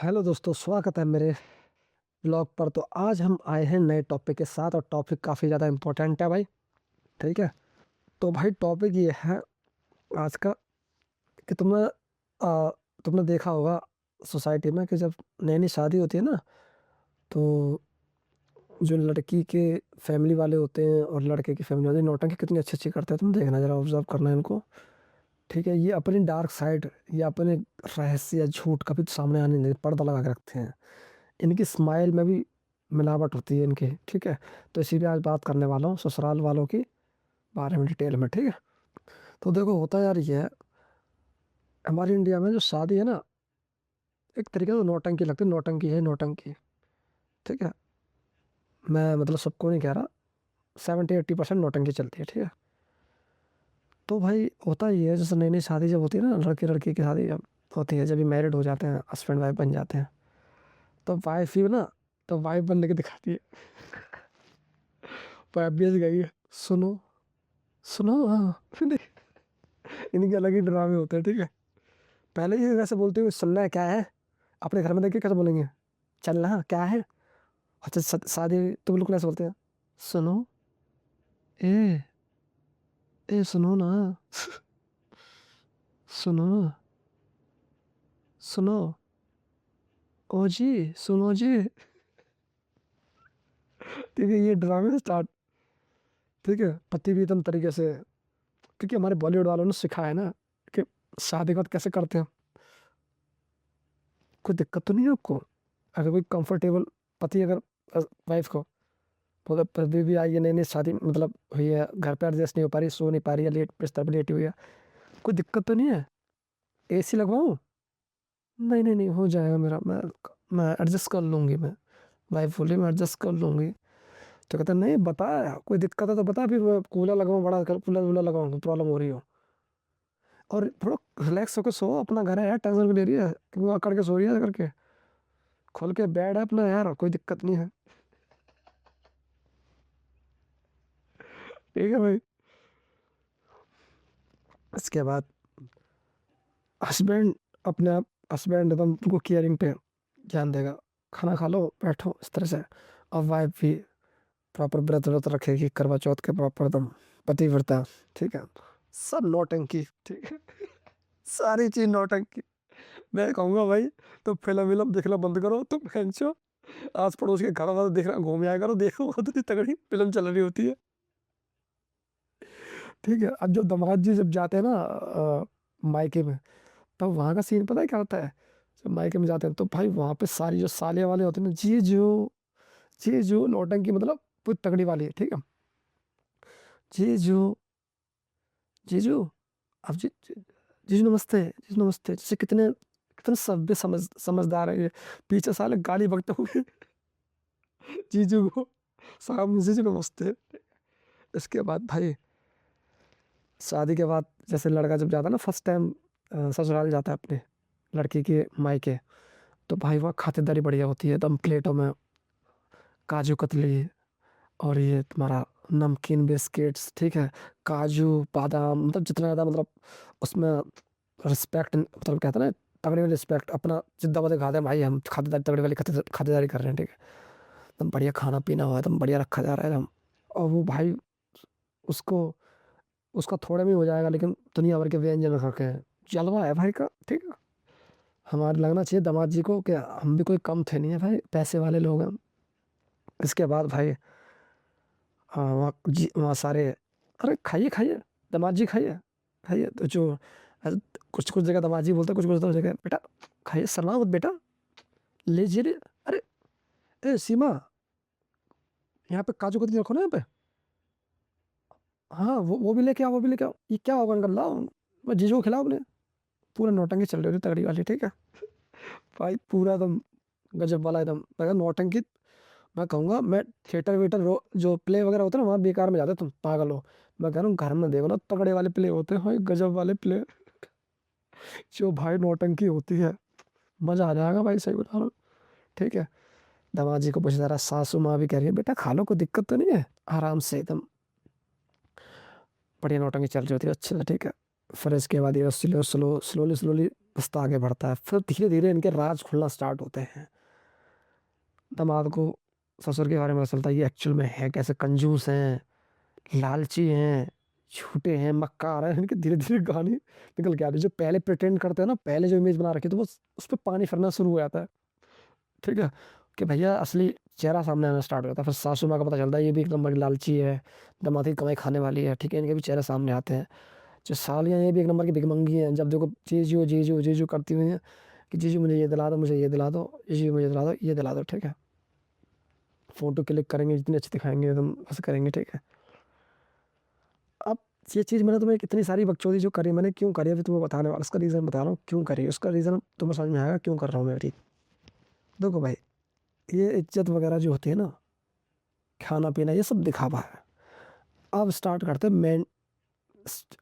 Hello दोस्तों, स्वागत है मेरे ब्लॉग पर। तो आज हम आए हैं नए टॉपिक के साथ और टॉपिक काफ़ी ज़्यादा इम्पोर्टेंट है भाई। ठीक है। तो भाई टॉपिक ये है आज का कि तुमने देखा होगा सोसाइटी में कि जब नई नई शादी होती है ना, तो जो लड़की के फैमिली वाले होते हैं और लड़के की फैमिली वाले नौटंकी कितनी अच्छी अच्छी करते हैं। तुम देखना, जरा ऑब्जर्व करना है इनको। ठीक है। ये अपनी डार्क साइड या अपने रहस्य या झूठ कभी सामने आने नहीं, पर्दा लगा के रखते हैं। इनकी स्माइल में भी मिलावट होती है इनकी। ठीक है। तो इसीलिए आज बात करने वाला हूँ ससुराल वालों की बारे में डिटेल में। ठीक है। तो देखो, होता यार ये है, हमारी इंडिया में जो शादी है ना, एक तरीके से नौटंकी लगती है। नौटंकी है, नौटंकी। ठीक है। मैं मतलब सबको नहीं कह रहा, 70-80% नौटंकी चलती है। ठीक है। तो भाई होता ही है, जैसे नई नई शादी जब होती है ना, लड़के लड़की की शादी जब होती है, जब भी मैरिड हो जाते हैं, हस्बैंड वाइफ बन जाते हैं, तो वाइफ ही ना, तो वाइफ बनने की दिखाती है। वाइफ भी ऐसे गई है, सुनो सुनो, हाँ। इनके अलग ही ड्रामे होते हैं। ठीक है। पहले ये वैसे बोलते हुए, चलना है क्या है, अपने घर में देखिए कैसे बोलेंगे, चलना है क्या है। अच्छा, शादी तो बिल्कुल ऐसे बोलते हैं, सुनो, ए ए सुनो ना, सुनो, सुनो, ओ जी, सुनो जी। ठीक है, ये ड्रामे स्टार्ट। ठीक है। पति भी एकदम तरीके से, क्योंकि हमारे बॉलीवुड वालों ने सिखाया है ना कि शादी के बाद कैसे करते हैं। कोई दिक्कत तो नहीं है आपको? अगर कोई कंफर्टेबल पति, अगर वाइफ को मतलब कभी भी आई है, नई नई शादी मतलब हुई है, घर पे एडजस्ट नहीं हो पा रही, सो नहीं पा रही है, लेट बिस्तर पे लेटी हुई है, कोई दिक्कत तो नहीं है? एसी लगवाऊं? नहीं नहीं नहीं, हो जाएगा मेरा, मैं एडजस्ट कर लूंगी। मैं वाइफ बोली मैं एडजस्ट कर लूंगी। तो कहते नहीं, बता, कोई दिक्कत है तो बता, फिर मैं कूलर लगाऊं, बड़ा कूलर वूलर लगाऊं, प्रॉब्लम हो रही हो। और थोड़ा रिलैक्स होकर सो, अपना घर है यार, टेंशन क्यों ले रही है, क्यों अकड़ के सो रही है करके। खोल के बेड है अपना यार, कोई दिक्कत नहीं है। ठीक है भाई। इसके बाद हस्बैंड, अपने आप हस्बैंड एकदम उनको केयरिंग पे ध्यान देगा, खाना खा लो, बैठो, इस तरह से। और वाइफ भी प्रॉपर व्रत व्रत रखेगी, करवा चौथ के प्रॉपर एकदम पतिव्रता। ठीक है। सब नौटंकी। ठीक है। सारी चीज नौटंकी। मैं कहूंगा भाई, तो फिल्म विलम देखना बंद करो तुम, खैंचो आस पड़ोस के घर वाला देखना, घूम आया करो, देखो वो तो तगड़ी फिल्म चल रही होती है। ठीक है। अब जब दामाद जी जब जाते हैं ना मायके में, तब वहां का सीन पता है क्या होता है? जब मायके में जाते हैं तो भाई वहां पे सारी जो साले वाले होते हैं ना, जी जो नौटंकी मतलब पूरी तगड़ी वाली है। ठीक है। जीजू, जीजू, अब जीजू नमस्ते, जीजू नमस्ते, जैसे कितने कितने सभ्य समझदार है ये। पीछे साले गाली बकते हुए जीजू को, सामने जीजू नमस्ते। इसके बाद भाई शादी के बाद जैसे लड़का जब जाता है ना, फर्स्ट टाइम ससुराल जाता है अपने लड़की के मायके, तो भाई वहाँ खातिरदारी बढ़िया होती है एकदम, प्लेटों में काजू कतली और ये तुम्हारा नमकीन बिस्किट्स। ठीक है। काजू बादाम, मतलब जितना ज़्यादा मतलब उसमें रिस्पेक्ट, मतलब कहते हैं ना, तगड़ी वाली रिस्पेक्ट, अपना जिद्दा बदे खाते हैं भाई, हम खातिरदारी तगड़ी वाली खातिरदारी कर रहे हैं। ठीक है। एकदम बढ़िया खाना पीना हुआ, एकदम बढ़िया रखा जा रहा है एकदम। और वो भाई उसको, उसका थोड़े में हो जाएगा, लेकिन दुनिया भर के व्यंजन रख रखे हैं, जलवा है भाई का। ठीक है। हमारे लगना चाहिए दामाद जी को कि हम भी कोई कम थे नहीं है भाई, पैसे वाले लोग हैं। इसके बाद भाई, हाँ, वहाँ सारे, अरे खाइए खाइए, दामाद जी खाइए, खाइए। तो जो कुछ कुछ जगह दामाद जी बोलते हैं, कुछ कुछ जगह बेटा खाइए, सलामत बेटा, लीजिए ले। अरे, ए सीमा, यहाँ पे काजू कतली रखो ना यहाँ पे। हाँ, वो भी लेके आओ, वो भी लेके आओ। ये क्या होगा अंकल, लाओ, मैं जीजू को खिलाओ अपने। पूरा नौटंकी चल रही होती तगड़ी वाली। ठीक है। भाई पूरा एकदम गजब वाला एकदम, मैं नौटंकी। मैं कहूंगा, मैं थिएटर वेटर जो प्ले वगैरह होते हैं ना, वहाँ बेकार में जाते, तुम पागल हो। मैं कह रहा हूँ घर में देखो ना, तगड़े वाले प्ले होते हैं भाई, गजब वाले प्ले, जो भाई नौटंकी होती है, मजा आ जाएगा भाई, सही बता रहा हूँ। ठीक है। दामाद जी को पूछा जा रहा है, सासू माँ भी कह रही है बेटा खा लो, कोई दिक्कत तो नहीं है, आराम से एकदम बढ़िया नौटंकी चल रही होती है अच्छे से। ठीक है। फिर इसके बाद ये स्लोली स्लोली रिश्ता आगे बढ़ता है। फिर धीरे-धीरे इनके राज खुलना स्टार्ट होते हैं। दामाद को ससुर के बारे में पता चलता है ये एक्चुअल में है कैसे, कंजूस हैं, लालची हैं, झूठे हैं, मक्कार हैं। इनके धीरे-धीरे गाने निकल के आते हैं। जो पहले प्रिटेंड करते हैं ना, पहले जो इमेज बना रखी है तो बस उस पे पानी फिरना शुरू हो जाता है। ठीक है? कि भैया असली चेहरा सामने आना स्टार्ट हो जाता है। फिर सासू माँ का पता चलता है ये भी एक नंबर की लालची है, दामाद की कमाई खाने वाली है। ठीक है? इनके भी चेहरे सामने आते हैं। जो सालियाँ हैं ये भी एक नंबर की भिखमंगी हैं। जब देखो जीजू, जीजू, जीजू करती हुई हैं कि जीजू मुझे ये दिला दो, मुझे ये दिला दो, जीजू मुझे दिला दो, ये दिला दो। ठीक है? फ़ोटो क्लिक करेंगे, जितनी अच्छी दिखाएँगे एकदम बस करेंगे। ठीक है? अब ये चीज़ मैंने तुम्हें इतनी सारी बकचोदी जो करी मैंने क्यों करी अभी तुम्हें बताने वाला उसका रीज़न बता रहा हूँ क्यों करी। उसका रीज़न तुम्हें समझ में आएगा क्यों कर रहा हूँ मैं ठीक। देखो भाई, ये इज़्ज़त वगैरह जो होती है ना, खाना-पीना ये सब दिखावा है। अब स्टार्ट करते हैं मेन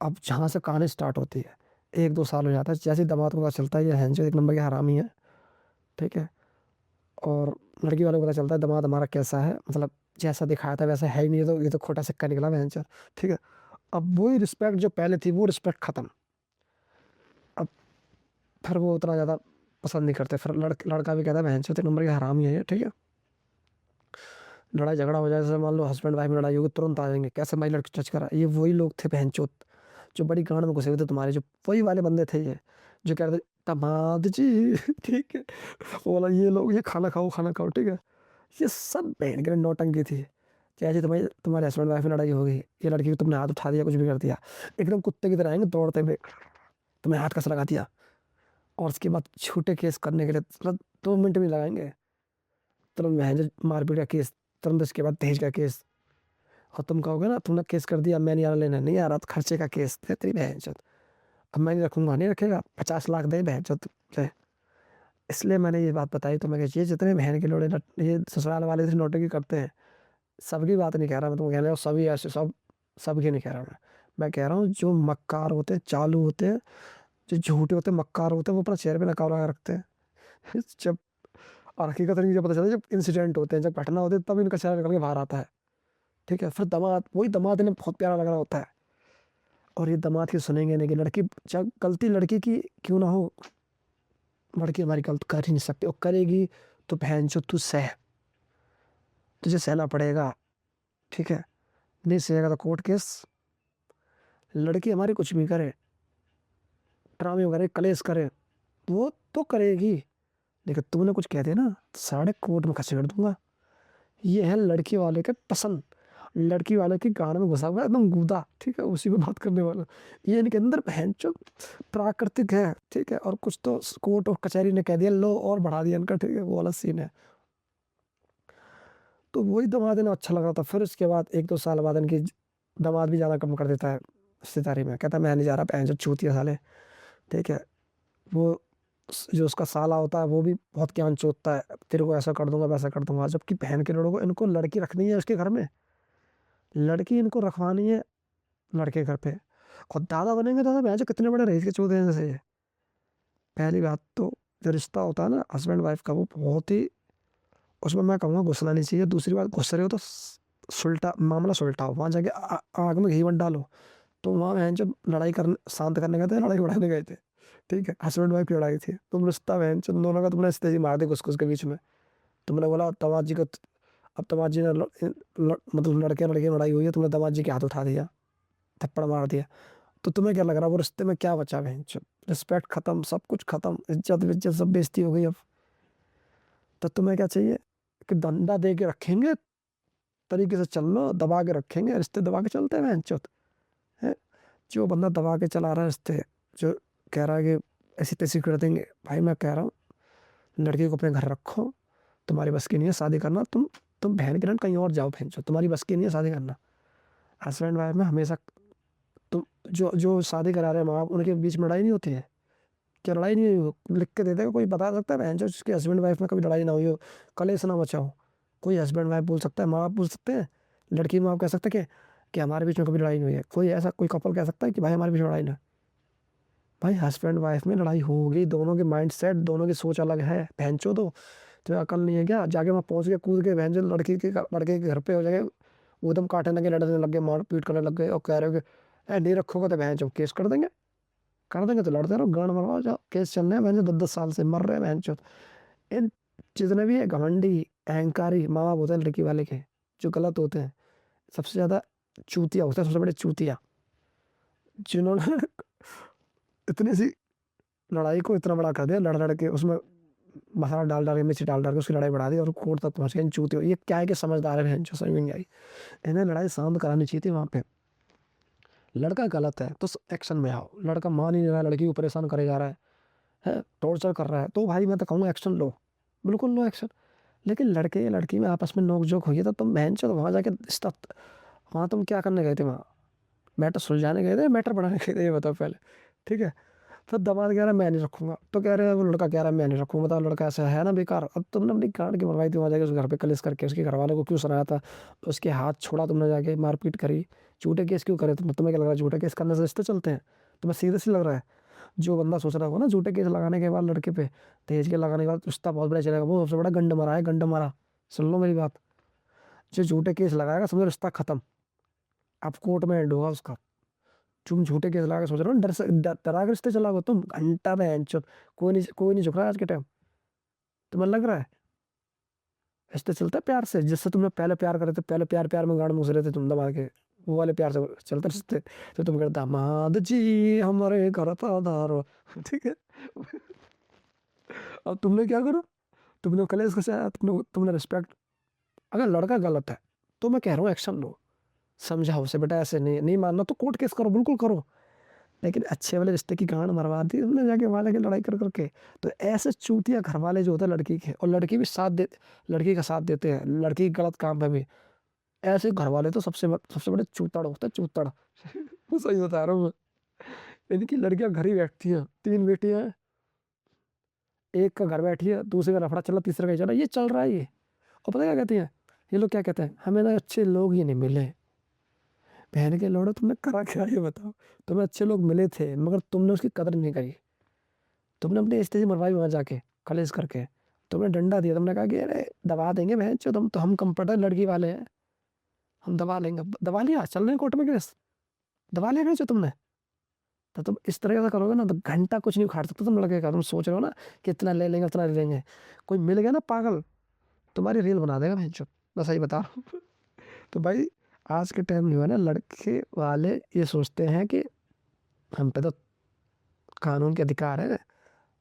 अब जहाँ से कहानी स्टार्ट होती है। 1-2 साल हो जाता है, जैसे ही दामाद को पता चलता है ये हैंचो एक नंबर के हरामी है। ठीक है? और लड़की वालों को पता चलता है दामाद हमारा कैसा है, मतलब जैसा दिखाया था वैसा है ही नहीं, ये तो खोटा सिक्का निकला भैंचोद। ठीक है? अब वही रिस्पेक्ट जो पहले थी वो रिस्पेक्ट खत्म। अब फिर वो उतना ज़्यादा पसंद नहीं करते। फिर लड़का भी कहता है भैंचोद एक नंबर के हरामी है ये। ठीक है? लड़ाई झगड़ा हो जाए, जैसे मान लो हस्बैंड वाइफ में लड़ाई होगी तुरंत आ जाएँगे, कैसे मेरी लड़की टच करा। ये वही लोग थे भैंचोद, जो बड़ी गाँड में घुसे हुए थे तुम्हारे, जो वही वाले बंदे थे ये, जो कह रहे थे दामाद जी ठीक है? वो बोला ये लो ये खाना खाओ। ठीक है? ये सब बहन के नौटंकी थी। जैसे तुम्हारे हस्बैंड वाइफ में लड़ाई हो गई, ये लड़की को तुमने हाथ उठा दिया, कुछ भी कर दिया, एकदम कुत्ते की तरह आएँगे दौड़ते हुए, तुम्हें हाथ कैसे लगा दिया और उसके बाद झूठे केस करने के लिए तुरंत 2 मिनट भी नहीं लगाएँगे। तुरंत बहन मारपीट का केस, तुरंत उसके बाद दहेज का केस। और तुम कहोगे ना तुमने केस कर दिया, मैं नहीं आ रहा लेने, नहीं आ रहा तो खर्चे का केस, दे तेरी बहनचोद। अब मैं नहीं रखूँगा, नहीं रखेगा, 50 लाख दे बहनचोद तुझे। इसलिए मैंने ये बात बताई तुम्हें कि ये जितने बहन के लोड़े ये ससुराल वाले थे नौटंकी करते हैं, सबकी बात नहीं कह रहा मैं तुमको, कह रहा हूँ सभी ऐसे सबकी नहीं कह रहा मैं। मैं कह रहा हूँ जो मक्कार होते हैं, चालू होते हैं, जो झूठे होते हैं, मक्कार होते हैं, वो अपना चेहरे पे नकाब लगा के रखते हैं। जब और हकीकत इनकी जब पता चलता है, जब इंसिडेंट होते हैं, जब घटना होती है, तब इनका चेहरा निकल के बाहर आता है। ठीक है? फिर दामाद वही दामाद इन्हें बहुत प्यारा लग रहा होता है और ये दामाद की सुनेंगे नहीं कि लड़की चाहे गलती लड़की की क्यों ना हो, लड़की हमारी गलत कर ही नहीं सकती और करेगी तो बहनचोद तू सह, तुझे सहना पड़ेगा। ठीक है? नहीं सहेगा तो कोर्ट केस। लड़की हमारी कुछ भी करे, ड्रामे वगैरह कलेश करे, वो तो करेगी, लेकिन तूने कुछ कह दिया ना, तो साढ़े कोर्ट में खसेड़ दूँगा। ये है लड़की वाले के पसंद, लड़की वाले के गान में घुसा हुआ है एकदम गूदा। ठीक है? उसी पे बात करने वाला। ये इनके अंदर बहनचोद प्राकृतिक है। ठीक है? और कुछ तो कोर्ट और कचहरी ने कह दिया लो और बढ़ा दिया इनका। ठीक है? वो वाला सीन है। तो वही दामाद इन्हें अच्छा लग रहा था। फिर उसके बाद 1-2 साल बाद इनकी दामाद भी जाना कम कर देता है रिश्तेदारी में। कहता है मैं नहीं जा रहा भैंचोद चूतिया साले। ठीक है? वो जो उसका साला होता है वो भी बहुत ज्ञान चोदता है, तेरे को ऐसा कर दूँगा, वैसा कर दूँगा। जबकि बहन के लोगों को इनको लड़की रखनी है उसके घर में, लड़की इनको रखवानी है लड़के घर पे। और दादा बनेंगे दादा भैंचोद कितने बड़े रईस के चूते हैं जैसे ये। पहली बात तो जो रिश्ता होता है ना हस्बैंड वाइफ का वो बहुत ही उसमें मैं कहूँगा घुसना नहीं चाहिए। दूसरी बात घुस रहे हो तो सुलटा मामला सुलटाओ, वहाँ जाके आग में घी मत डालो। तो वहाँ भैंचोद लड़ाई करने शांत करने गए थे, लड़ाई बढ़ाने गए थे। ठीक है? हस्बैंड वाइफ की लड़ाई थी। तुम रिश्ता भैंचोद तुम दोनों का तुमने इस्तेजी मार दी घुस-घुस के बीच में। तुमने बोला दामाद जी को अब दामाद जी ने मतलब लड़के-लड़के में लड़ाई हुई है, तुमने दामाद जी के हाथ उठा दिया, थप्पड़ मार दिया। तो तुम्हें क्या लग रहा है वो रिश्ते में क्या बचा भैंचोद? रिस्पेक्ट खत्म, सब कुछ खत्म, इज़्ज़त-विज़्ज़त सब बेइज़्ज़ती हो गई अब। तो तुम्हें क्या चाहिए कि डंडा दे के रखेंगे, तरीके से चल लो, दबा के रखेंगे, रिश्ते दबा के चलते हैं भैंचोद, हैं? जो बंदा दबा के चला रहा है रिश्ते, जो कह रहा है कि ऐसी-तैसी कर देंगे, भाई मैं कह रहा हूँ लड़की को अपने घर रखो, तुम्हारी बस की नहीं है शादी करना, तुम बहन के रहन कहीं और जाओ भैंचोद, तुम्हारी बस की नहीं है शादी करना। हस्बैंड वाइफ में हमेशा तुम जो जो शादी करा रहे हैं माँ-बाप उनके बीच में लड़ाई नहीं होती है? क्या लड़ाई नहीं हुई हो? लिख के दे देगा कोई बता सकता है भैंचोद जिसके हस्बैंड वाइफ में कभी लड़ाई ना हुई हो, कलेश ना मचा हो? कोई हस्बैंड वाइफ बोल सकता है, माँ-बाप बोल सकते हैं, लड़की माँ-बाप कह सकते हैं कि हमारे बीच में कभी लड़ाई नहीं हुई है? कोई ऐसा कोई कपल कह सकता है कि भाई हमारे बीच में लड़ाई ना भाई हस्बैंड वाइफ में लड़ाई होगी, दोनों के माइंडसेट, दोनों की सोच अलग है। भैंचोदो तुम्हें अकल नहीं है क्या? जाके वहाँ पहुँच के कूद के भैंचोद लड़के के घर पे हो जाके वो एकदम काटने लगे, लड़ने लग गए, मार-पीट करने लग गए और कह रहे हो कि नहीं रखोगे तो भैंचोद केस कर देंगे। कर देंगे तो लड़ते रहो, गांड मरवाओ, जाओ केस चल रहे हैं, बहन 10-10 साल से मर रहे हैं बहन। इन जितने भी है घमंडी अहंकारी माँ बाप होते हैं लड़की वाले के, जो गलत होते हैं, सबसे ज्यादा चूतिया होते हैं, सबसे बड़े चूतिया, जिन्होंने इतनी सी लड़ाई को इतना बड़ा कर दिया, लड़ लड़ के उसमें मसाला डाल डाल के, मिर्ची डाल डाल के उसकी लड़ाई बढ़ा दी और कोर्ट तक पहुंच गए। इन चूतियों, ये क्या है कि समझदार है जो समझ में नहीं आई। इन्हें लड़ाई शांत करानी चाहिए थी वहां पे। लड़का गलत है तो एक्शन में आओ, लड़का मान ही नहीं रहा है, लड़की को परेशान करे जा रहा है टॉर्चर कर रहा है, तो भाई मैं तो कहूँगा एक्शन लो, बिल्कुल लो एक्शन। लेकिन लड़के लड़की में आपस में नोक झोंक हुई है तो तुम बहन चो वहां जाके रिश्ता, वहां तुम क्या करने गए थे? वहां मैटर सुलझाने गए थे, मैटर बढ़ाने गए थे, ये बताओ पहले। ठीक है, तो दामाद कह रहा है मैं नहीं रखूंगा, तो कह रहे हैं वो लड़का कह रहा है मैं नहीं रखूंगा। बताओ लड़का ऐसा है ना बेकार। अब तुमने अपनी गांड की मरवाई थी वहां जाके, उस घर पे कलेश करके उसके घर वालों को क्यों सुनाया था, उसके हाथ छोड़ा तुमने जाके, मारपीट करी, झूठे केस क्यों करे तुमने? तुम्हें क्या लग रहा है झूठे केस करने से रिश्ते चलते हैं? तुम्हें सीरियस लग रहा है? जो बंदा सोच रहा होगा ना झूठे केस लगाने के बाद लड़के पे, दहेज के लगाने के बाद रिश्ता बहुत बड़ा चलेगा, वो सबसे बड़ा गंड मारा है, गंड मारा। सुन लो मेरी बात, जो झूठे केस लगाएगा समझो रिश्ता खत्म, अब कोर्ट में एंड होगा उसका। तुम झूठे केस लगा के सोच रहे हो ना, डर से डरा के रिश्ते चलाओगे तुम, घंटा में एंड। कोई नहीं झुक रहा है आज के टाइम, तुम्हें लग रहा है? रिश्ते चलते हैं प्यार से, जिससे तुमने पहले प्यार करे थे, पहले प्यार प्यार में गांड मुस रहे थे तुम दबा के, वो वाले प्यार से चलते रिश्ते। तो तुम कहते दामाद जी हमारे घर का आधार। ठीक है, अब तुमने क्या करो, तुमने कलेश खसाया, तुमने रिस्पेक्ट। अगर लड़का गलत है तो मैं कह रहा हूँ एक्शन लो, समझाओ उसे बेटा ऐसे नहीं, नहीं मानना तो कोर्ट केस करो, बिल्कुल करो। लेकिन अच्छे वाले रिश्ते की गांड मरवा दी तुमने जाके वहां जाके लड़ाई कर करके। तो ऐसे चूतिया घर वाले जो होते हैं लड़की के, और लड़की भी साथ दे, लड़की का साथ देते हैं लड़की के गलत काम में भी, ऐसे घर वाले तो सबसे बड़े चूतड़ होते हैं, चूतड़। वो सही बता रहा हूँ मैं। इनकी लड़कियां घर ही बैठती हैं, 3 बेटियां हैं, एक का घर बैठी है, दूसरे का लफड़ा चल रहा, तीसरे का ही चल रहा, ये चल रहा है ये। और पता क्या कहती हैं ये लोग, क्या कहते हैं, हमें ना अच्छे लोग ही नहीं मिले। बहन के लोड़ो तुमने करा क्या ये बताओ? तुम्हें अच्छे लोग मिले थे मगर तुमने उसकी कदर नहीं करी, तुमने अपनी स्टेज मरवाई वहां जाके कलेश करके, तुमने डंडा दिया, तुमने कहा कि अरे दबा देंगे बहन चो, तुम तो हम कंप्यूटर लड़की वाले हैं, हम दबा लेंगे। दबा लिया, चल रहे हैं कोर्ट में केस, दबा लिया जो तुमने। तो तुम इस तरह का करोगे ना तो घंटा कुछ नहीं उखाड़ सकते तुम लड़के का। तुम सोच रहे हो ना कि इतना ले लेंगे उतना ले लेंगे, कोई मिल गया ना पागल, तुम्हारी रील बना देगा बहन चो, मैं सही बता रहा हूँ। तो भाई आज के टाइम जो है ना, लड़के वाले ये सोचते हैं कि हम पे तो कानून के अधिकार है,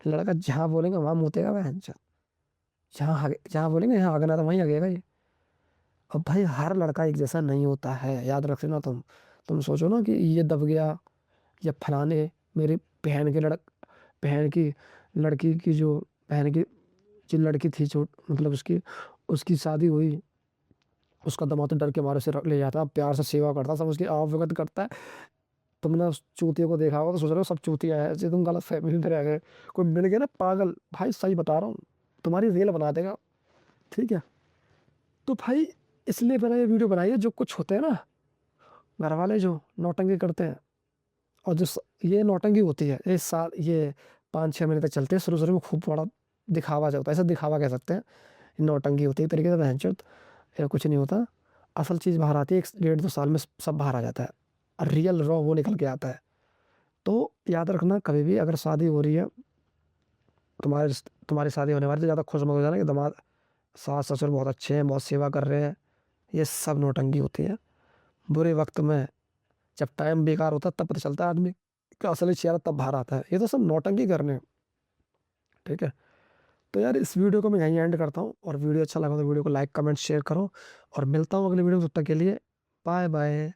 लड़का जहाँ बोलेंगे वहां मुतेगा बहन चो, जहाँ बोलेंगे यहाँ आगना तो वहीं आगेगा ये। अब भाई हर लड़का एक जैसा नहीं होता है, याद रख लेना तुम सोचो ना कि ये दब गया या फलाने, मेरी बहन के लड़क बहन की लड़की की जो बहन की जो लड़की थी, जो मतलब उसकी उसकी शादी हुई, उसका दामाद तो डर के मारे से रख ले जाता, प्यार से सेवा करता, सब उसकी आवभगत करता है। तुमने उस चूतिया को देखा होगा तो सोच रहे हो सब चूतिया है, ऐसे तुम गलत फहमी में रह गए। कोई मिल गया ना पागल, भाई सही बता रहा हूँ, तुम्हारी रेल बना देगा। ठीक है, तो भाई इसलिए मैंने ये वीडियो बनाई है। जो कुछ होते हैं ना घर वाले जो नौटंकी करते हैं, और ये नौटंकी होती है इस साल, ये 5-6 महीने तक चलते हैं, शुरू शुरू में खूब बड़ा दिखावा जो होता है, ऐसा दिखावा कह सकते हैं, नौटंकी होती है एक तरीके से बहनचोद, कुछ नहीं होता। असल चीज़ बाहर आती है 1-1.5-2 साल में, सब बाहर आ जाता है, रियल रॉ वो निकल के आता है। तो याद रखना कभी भी अगर शादी हो रही है, तुम्हारी शादी होने वाली, तो ज़्यादा खुश मत हो जाना कि दामाद सास ससुर बहुत अच्छे हैं, बहुत सेवा कर रहे हैं। ये सब नौटंकी होती है। बुरे वक्त में जब टाइम बेकार होता है तब पता चलता है आदमी का असली चेहरा, तब बाहर आता है। ये तो सब नौटंकी करने हैं, ठीक है। तो यार इस वीडियो को मैं यहीं एंड करता हूँ, और वीडियो अच्छा लगा तो वीडियो को लाइक कमेंट शेयर करो, और मिलता हूँ अगले वीडियो में, तब तक के लिए बाय बाय।